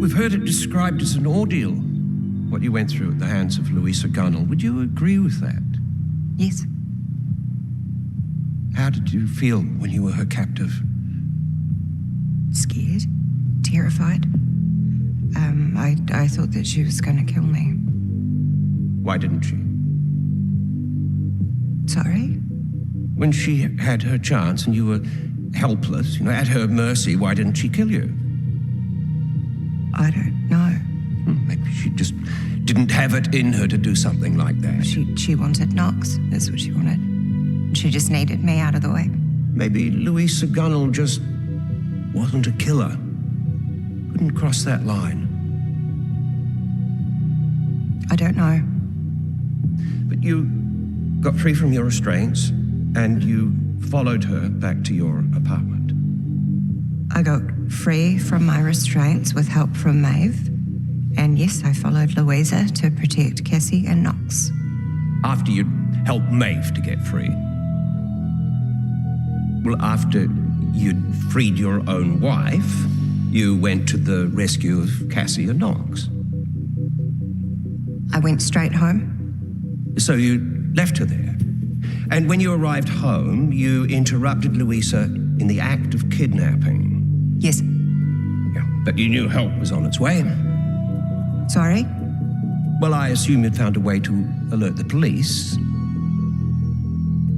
We've heard it described as an ordeal, what you went through at the hands of Louisa Gunnell. Would you agree with that? Yes. How did you feel when you were her captive? Scared, terrified. I thought that she was going to kill me. Why didn't she? Sorry? When she had her chance and you were helpless, at her mercy, why didn't she kill you? I don't know. Maybe she just didn't have it in her to do something like that. She wanted Knox. That's what she wanted. She just needed me out of the way. Maybe Louisa Gunnell just wasn't a killer. Couldn't cross that line. I don't know. But you got free from your restraints and you followed her back to your apartment. I got free from my restraints with help from Maeve. And yes, I followed Louisa to protect Cassie and Knox. After you'd helped Maeve to get free? Well, after you'd freed your own wife, you went to the rescue of Cassie and Knox. I went straight home. So you left her there. And when you arrived home, you interrupted Louisa in the act of kidnapping. Yes. Yeah, but you knew help was on its way. Sorry? Well, I assume you'd found a way to alert the police.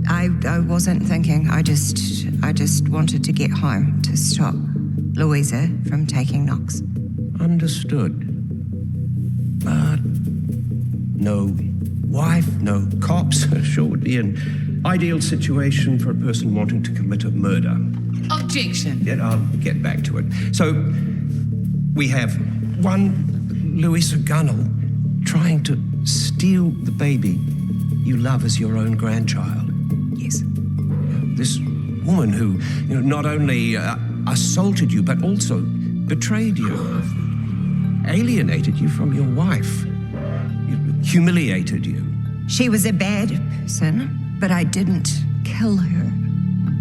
I wasn't thinking. I just wanted to get home to stop Louisa from taking Knox. Understood. But no wife, no cops. Sure would be an ideal situation for a person wanting to commit a murder. Objection. Yet I'll get back to it. So we have one Louisa Gunnell trying to steal the baby you love as your own grandchild. Yes. This woman who, not only assaulted you, but also betrayed you, alienated you from your wife, humiliated you. She was a bad person, but I didn't kill her.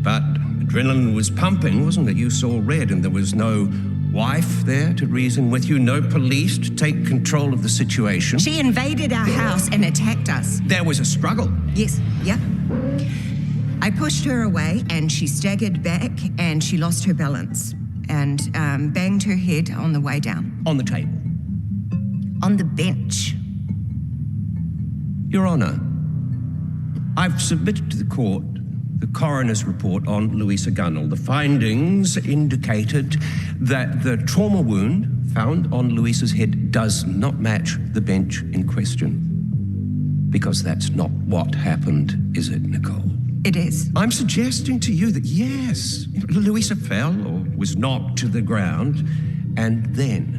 But adrenaline was pumping, wasn't it? You saw red and there was no wife there to reason with you, no police to take control of the situation. She invaded our house and attacked us. There was a struggle. Yes, yeah. I pushed her away and she staggered back and she lost her balance and banged her head on the way down. On the table? On the bench. Your Honour, I've submitted to the court the coroner's report on Louisa Gunnell. The findings indicated that the trauma wound found on Louisa's head does not match the bench in question. Because that's not what happened, is it, Nicole? It is. I'm suggesting to you that, yes, Louisa fell or was knocked to the ground, and then,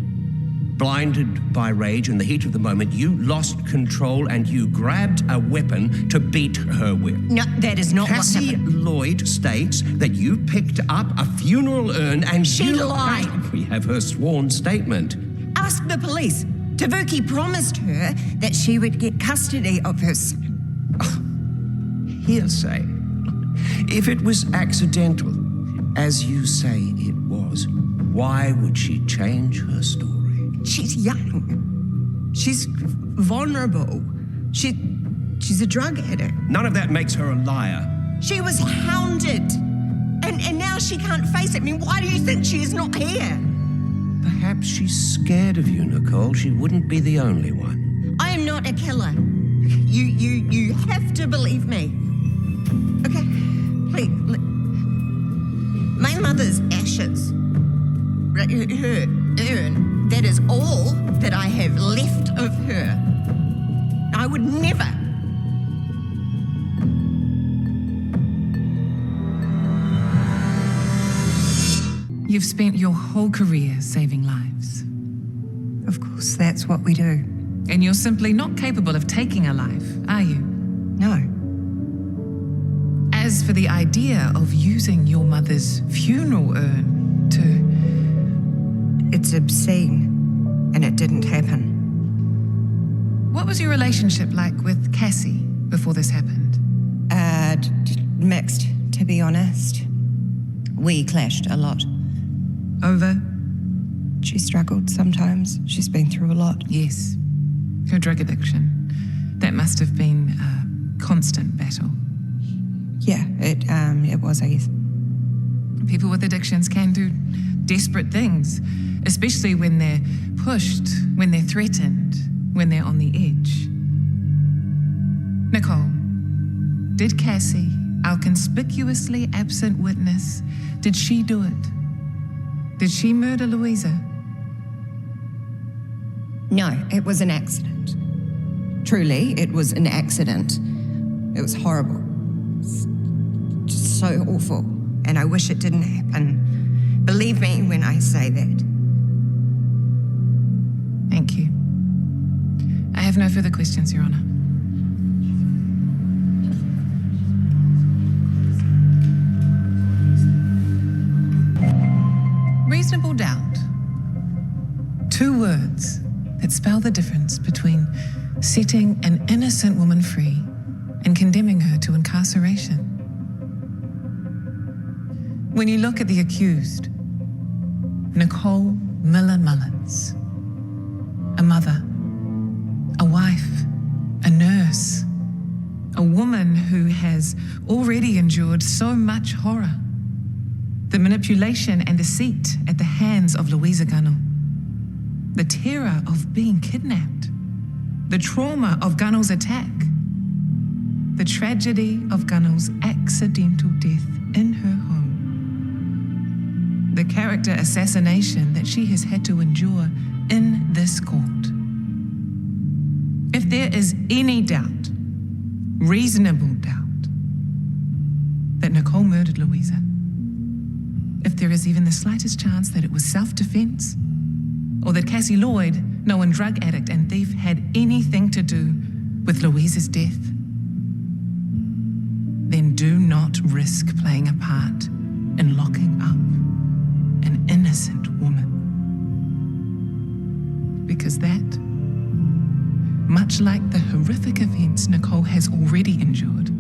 blinded by rage in the heat of the moment, you lost control and you grabbed a weapon to beat her with. No, that is not Cassie what happened. Lloyd states that you picked up a funeral urn and She lied. We have her sworn statement. Ask the police. Tavuke promised her that she would get custody of her Hearsay. If it was accidental, as you say it was, why would she change her story? She's young. She's vulnerable. She's a drug addict. None of that makes her a liar. She was hounded. And now she can't face it. I mean, why do you think she is not here? Perhaps she's scared of you, Nicole. She wouldn't be the only one. I am not a killer. You have to believe me. Okay? Please. My mother's ashes. Her urn. That is all that I have left of her. I would never. You've spent your whole career saving lives. Of course, that's what we do. And you're simply not capable of taking a life, are you? No. As for the idea of using your mother's funeral urn to... It's obscene, and it didn't happen. What was your relationship like with Cassie before this happened? Mixed, to be honest. We clashed a lot. Over? She struggled sometimes. She's been through a lot. Yes. Her drug addiction. That must have been a constant battle. Yeah, it was, I guess. People with addictions can do desperate things, especially when they're pushed, when they're threatened, when they're on the edge. Nicole, did Cassie, our conspicuously absent witness, did she do it? Did she murder Louisa? No, it was an accident. Truly, it was an accident. It was horrible. Just so awful. And I wish it didn't happen. Believe me when I say that. Thank you. I have no further questions, Your Honour. Reasonable doubt. 2 words that spell the difference between setting an innocent woman free and condemning her to incarceration. When you look at the accused, NicoleMaeve897c, Mullens, a mother, a wife, a nurse, a woman who has already endured so much horror, the manipulation and deceit at the hands of Louisa Gunnell, the terror of being kidnapped, the trauma of Gunnell's attack, the tragedy of Gunnell's accidental death in her home, the character assassination that she has had to endure in this court. If there is any doubt, reasonable doubt, that Nicole murdered Louisa, if there is even the slightest chance that it was self-defense, or that Cassie Lloyd, known drug addict and thief, had anything to do with Louisa's death, then do not risk playing a part in locking up an innocent woman. Because that, much like the horrific events Nicole has already endured,